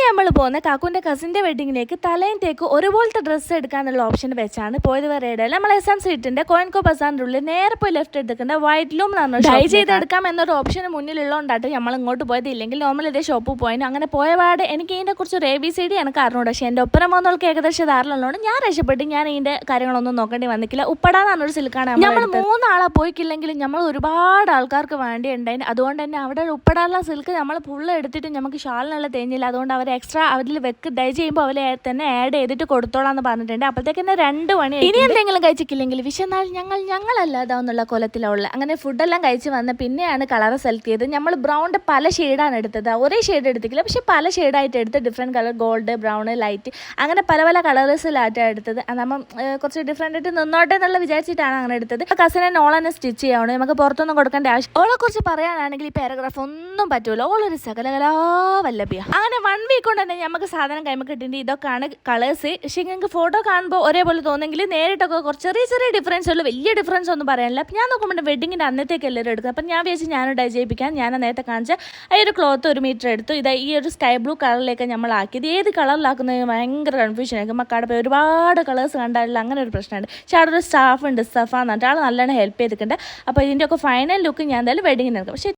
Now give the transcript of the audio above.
നമ്മൾ പോകുന്ന കാക്കുവിൻ്റെ കസിൻ്റെ വെഡിങ്ങിലേക്ക് തലയും തേക്ക് ഒരുപോലത്തെ ഡ്രസ്സ് എടുക്കാനുള്ള ഓപ്ഷൻ വെച്ചാണ് പോയത്. വേറെ നമ്മൾ എസ്.എം. സ്ട്രീറ്റിൻ്റെ കോയിൻകോ ബസാറിൻ്റെ ഉള്ളിൽ നേരെ പോയി ലെഫ്റ്റ് എടുക്കേണ്ട വൈറ്റ് ലൂം എന്ന് ഡൈ ചെയ്തെടുക്കാം എന്നൊരു ഓപ്ഷൻ മുന്നിലുള്ളതുകൊണ്ടായിട്ട് നമ്മൾ ഇങ്ങോട്ട് പോയത്. ഇല്ലെങ്കിൽ നോർമൽ ഇതേ ഷോപ്പിൽ പോയിന്. അങ്ങനെ പോയപാട് എനിക്ക് ഇതിൻ്റെ കുറിച്ച് ഒരു ABCD എനിക്ക് അറിഞ്ഞൂടെ. പക്ഷേ എൻ്റെ ഒപ്പരം പോകുന്നവർക്ക് ഏകദേശം ധാരണയുള്ളതുകൊണ്ട് ഞാൻ രക്ഷപ്പെട്ട് ഞാൻ ഇതിൻ്റെ കാര്യങ്ങളൊന്നും നോക്കേണ്ടി വന്നിക്കില്ല. ഉപ്പടാന്ന് പറഞ്ഞൊരു സിൽക്കാണ് നമ്മൾ 3 ആളെ പോയിക്കില്ലെങ്കിലും നമ്മൾ ഒരുപാട് ആൾക്കാർക്ക് വേണ്ടി ഉണ്ടായി. അതുകൊണ്ട് തന്നെ അവിടെ ഉപ്പടാനുള്ള സിൽക്ക് നമ്മൾ ഫുള്ള് എടുത്തിട്ട് നമുക്ക് ഷാളിനുള്ള തേഞ്ഞില്ല. അതുകൊണ്ട് അവർ എക്സ്ട്രാ അതിൽ ഡൈ ചെയ്യുമ്പോൾ അവരെ തന്നെ ആഡ് ചെയ്തിട്ട് കൊടുത്തോളാം എന്ന് പറഞ്ഞിട്ടുണ്ട്. അപ്പോഴത്തേക്ക് തന്നെ 2 മണി. ഇനി എന്തെങ്കിലും കഴിച്ചിട്ടില്ലെങ്കിൽ വിശന്നാൽ ഞങ്ങളല്ലാതാവുന്നുള്ള കൊലത്തിലുള്ള അങ്ങനെ ഫുഡെല്ലാം കഴിച്ച് വന്ന് പിന്നെയാണ് കളർ സെലക്ട് ചെയ്തത്. നമ്മൾ ബ്രൗണിൻ്റെ പല ഷെയ്ഡാണ് എടുത്തത്. ഒരേ ഷെയ്ഡ് എടുത്തിട്ടില്ല, പക്ഷേ പല ഷെയ്ഡായിട്ട് എടുത്ത് different colour gold, brown, light അങ്ങനെ പല പല കളേഴ്സിലായിട്ടാണ് എടുത്തത്. നമ്മൾ കുറച്ച് ഡിഫറെൻ്റ് ആയിട്ട് നിന്നോട്ടെ എന്നുള്ള വിചാരിച്ചിട്ടാണ് അങ്ങനെ എടുത്തത്. കസിനെ ഓളെന്നെ സ്റ്റിച്ച് ചെയ്യണം, നമുക്ക് പുറത്തൊന്നും കൊടുക്കേണ്ട ആവശ്യം. ഓളെ കുറിച്ച് പറയാനാണെങ്കിൽ ഈ പാരഗ്രാഫ് ഒന്നും പറ്റൂല. ഓളൊരു സകലകലാവല്ലഭ്യ. അങ്ങനെ 1 വീക്ക് കൊണ്ട് തന്നെ നമുക്ക് സാധനം കൈമ കിട്ടിയിട്ട് ഇതൊക്കെയാണ് കളേഴ്സ്. പക്ഷേ നിങ്ങൾക്ക് ഫോട്ടോ കാണുമ്പോൾ ഒരേപോലെ തോന്നെങ്കിൽ നേരിട്ടൊക്കെ കുറച്ച് ചെറിയ ചെറിയ ഡിഫറൻസ് ഉള്ളൂ. വലിയ ഡിഫറൻസ് ഒന്നും പറയാനില്ല. അപ്പം ഞാൻ നോക്കുമ്പോൾ വെഡിങ്ങിൻ്റെ അന്നത്തേക്ക് എല്ലാവരും എടുക്കുക. അപ്പം ഞാൻ വിചാരിച്ച് ഞാനും ഡൈ ചെയ്യിപ്പിക്കാൻ. ഞാൻ നേരത്തെ കാണിച്ച ഈ ഒരു ക്ലോത്ത് 1 മീറ്റർ എടുത്തു. ഈ ഒരു സ്കൈ ബ്ലൂ കളറിലേക്ക് നമ്മൾ ആക്കിയത്. ഏത് കളറിലാക്കുന്നത് ഭയങ്കര കൺഫ്യൂഷൻ ആയിരിക്കും. മക്കാടെ പോയി ഒരുപാട് കളേഴ്സ് കണ്ടാലില്ല, അങ്ങനെ ഒരു പ്രശ്നമുണ്ട്. പക്ഷേ അവിടെ ഒരു സ്റ്റാഫ് ഉണ്ട്, സഫ എന്നിട്ട് ആൾ നല്ലോണം ഹെൽപ്പ് ചെയ്തിട്ടുണ്ട്. അപ്പോൾ ഇതിൻ്റെയൊക്കെ ഫൈനൽ ലുക്ക് ഞാൻ എന്തായാലും വെഡിങ്ങിന് എടുക്കും. പക്ഷേ